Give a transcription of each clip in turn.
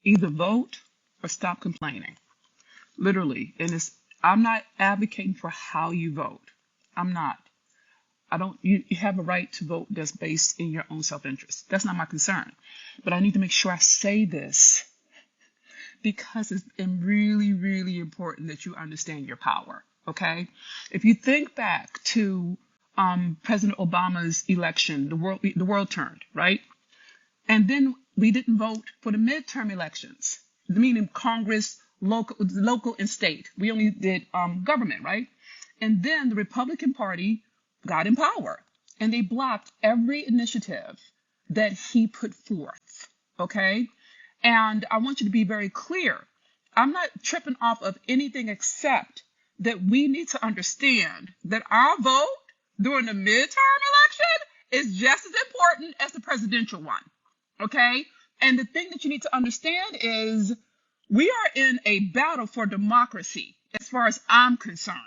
Either vote or stop complaining. Literally. I'm not advocating for how you vote. I'm not. You have a right to vote that's based in your own self-interest. That's not my concern. But I need to make sure I say this because it's really, really important that you understand your power. Okay? If you think back to President Obama's election, the world turned, right? And then we didn't vote for the midterm elections, meaning Congress, local and state. We only did government, right? And then the Republican Party got in power, and they blocked every initiative that he put forth. Okay? And I want you to be very clear. I'm not tripping off of anything except that we need to understand that our vote during the midterm election is just as important as the presidential one. Okay? And the thing that you need to understand is we are in a battle for democracy as far as I'm concerned.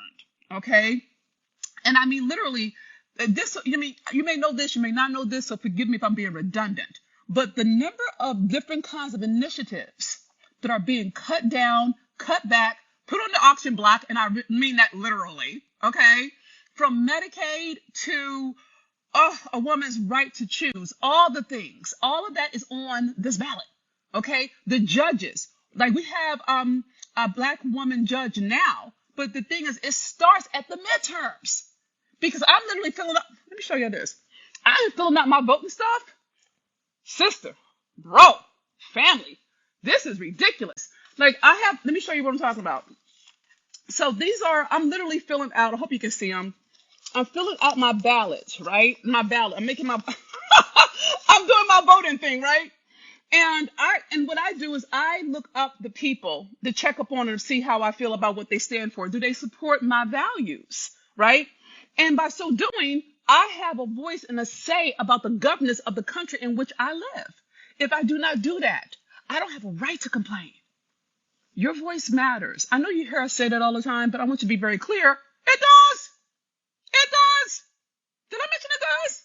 Okay? And I mean, literally, you may know this, you may not know this, so forgive me if I'm being redundant. But the number of different kinds of initiatives that are being cut down, cut back, put on the auction block, and I mean that literally, okay? From Medicaid to a woman's right to choose, all the things, all of that is on this ballot, okay? The judges, like we have a black woman judge now, but the thing is, it starts at the midterms because I'm literally filling up. Let me show you this. I'm filling out my voting stuff. Sister, bro, family, this is ridiculous. Like let me show you what I'm talking about. So I'm literally filling out, I hope you can see them. I'm filling out my ballots, right? My ballot. I'm making I'm doing my voting thing, right? And what I do is I look up the people to check up on them to see how I feel about what they stand for. Do they support my values, right? And by so doing, I have a voice and a say about the governance of the country in which I live. If I do not do that, I don't have a right to complain. Your voice matters. I know you hear us say that all the time, but I want you to be very clear. It does. It does. Did I mention it does?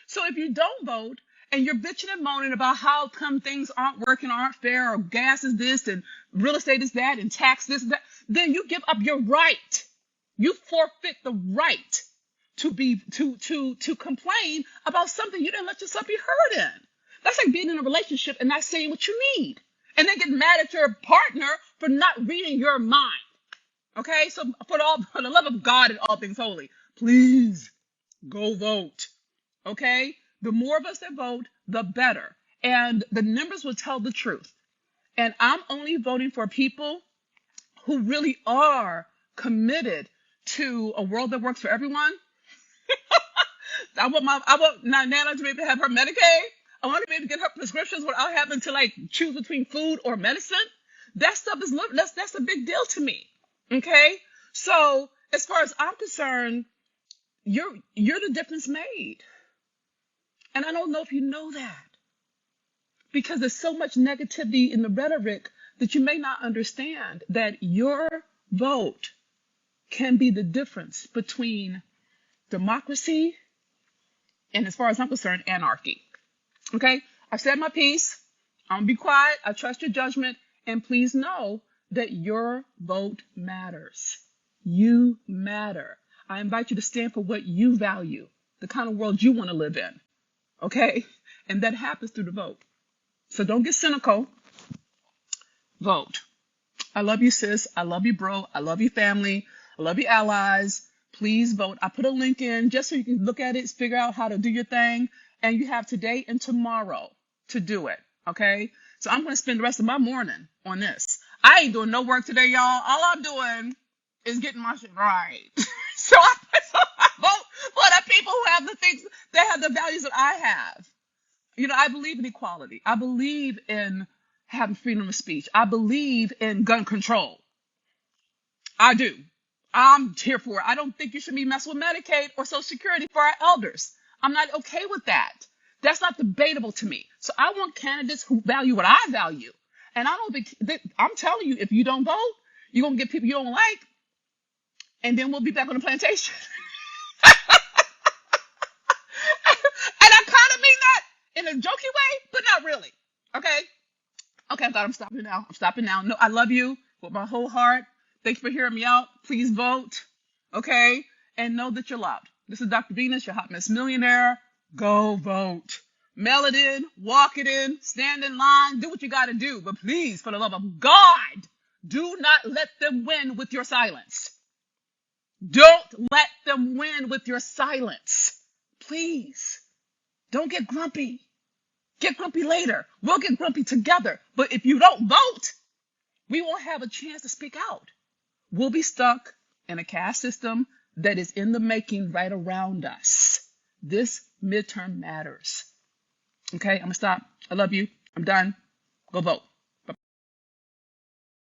So if you don't vote and you're bitching and moaning about how come things aren't working, aren't fair, or gas is this and real estate is that and tax this and that, then you give up your right. You forfeit the right to complain about something you didn't let yourself be heard in. That's like being in a relationship and not saying what you need, and then get mad at your partner for not reading your mind. Okay, so for the love of God and all things holy, please go vote. Okay, the more of us that vote, the better, and the numbers will tell the truth. And I'm only voting for people who really are committed to a world that works for everyone. I want Nana to be able to have her Medicaid. I want to be able to get her prescriptions without having to like choose between food or medicine. That stuff that's a big deal to me. Okay, so as far as I'm concerned, you're the difference made, and I don't know if you know that because there's so much negativity in the rhetoric that you may not understand that your vote can be the difference between democracy and, as far as I'm concerned, anarchy. Okay, I've said my piece. I'm gonna be quiet. I trust your judgment, and please know that your vote matters. You matter. I invite you to stand for what you value, the kind of world you want to live in. Okay, and that happens through the vote. So don't get cynical. Vote. I love you, sis. I love you, bro. I love you, family. I love you, allies. Please vote. I put a link in just so you can look at it, figure out how to do your thing. And you have today and tomorrow to do it. Okay? So I'm going to spend the rest of my morning on this. I ain't doing no work today, y'all. All I'm doing is getting my shit right. so I vote for the people who have the things, that have the values that I have. You know, I believe in equality. I believe in having freedom of speech. I believe in gun control. I do. I'm here for it. I don't think you should be messing with Medicaid or Social Security for our elders. I'm not okay with that. That's not debatable to me. So I want candidates who value what I value. And I don't think I'm telling you, if you don't vote, you're going to get people you don't like. And then we'll be back on the plantation. And I kind of mean that in a jokey way, but not really. Okay? Okay, God, I'm stopping now. I'm stopping now. No, I love you with my whole heart. Thanks for hearing me out. Please vote. Okay? And know that you're loved. This is Dr. Venus, your Hot Mess Millionaire. Go vote. Mail it in, walk it in, stand in line, do what you got to do. But please, for the love of God, do not let them win with your silence. Don't let them win with your silence. Please. Don't get grumpy. Get grumpy later. We'll get grumpy together. But if you don't vote, we won't have a chance to speak out. We'll be stuck in a caste system that is in the making right around us. This midterm matters. Okay, I'm going to stop. I love you. I'm done. Go vote.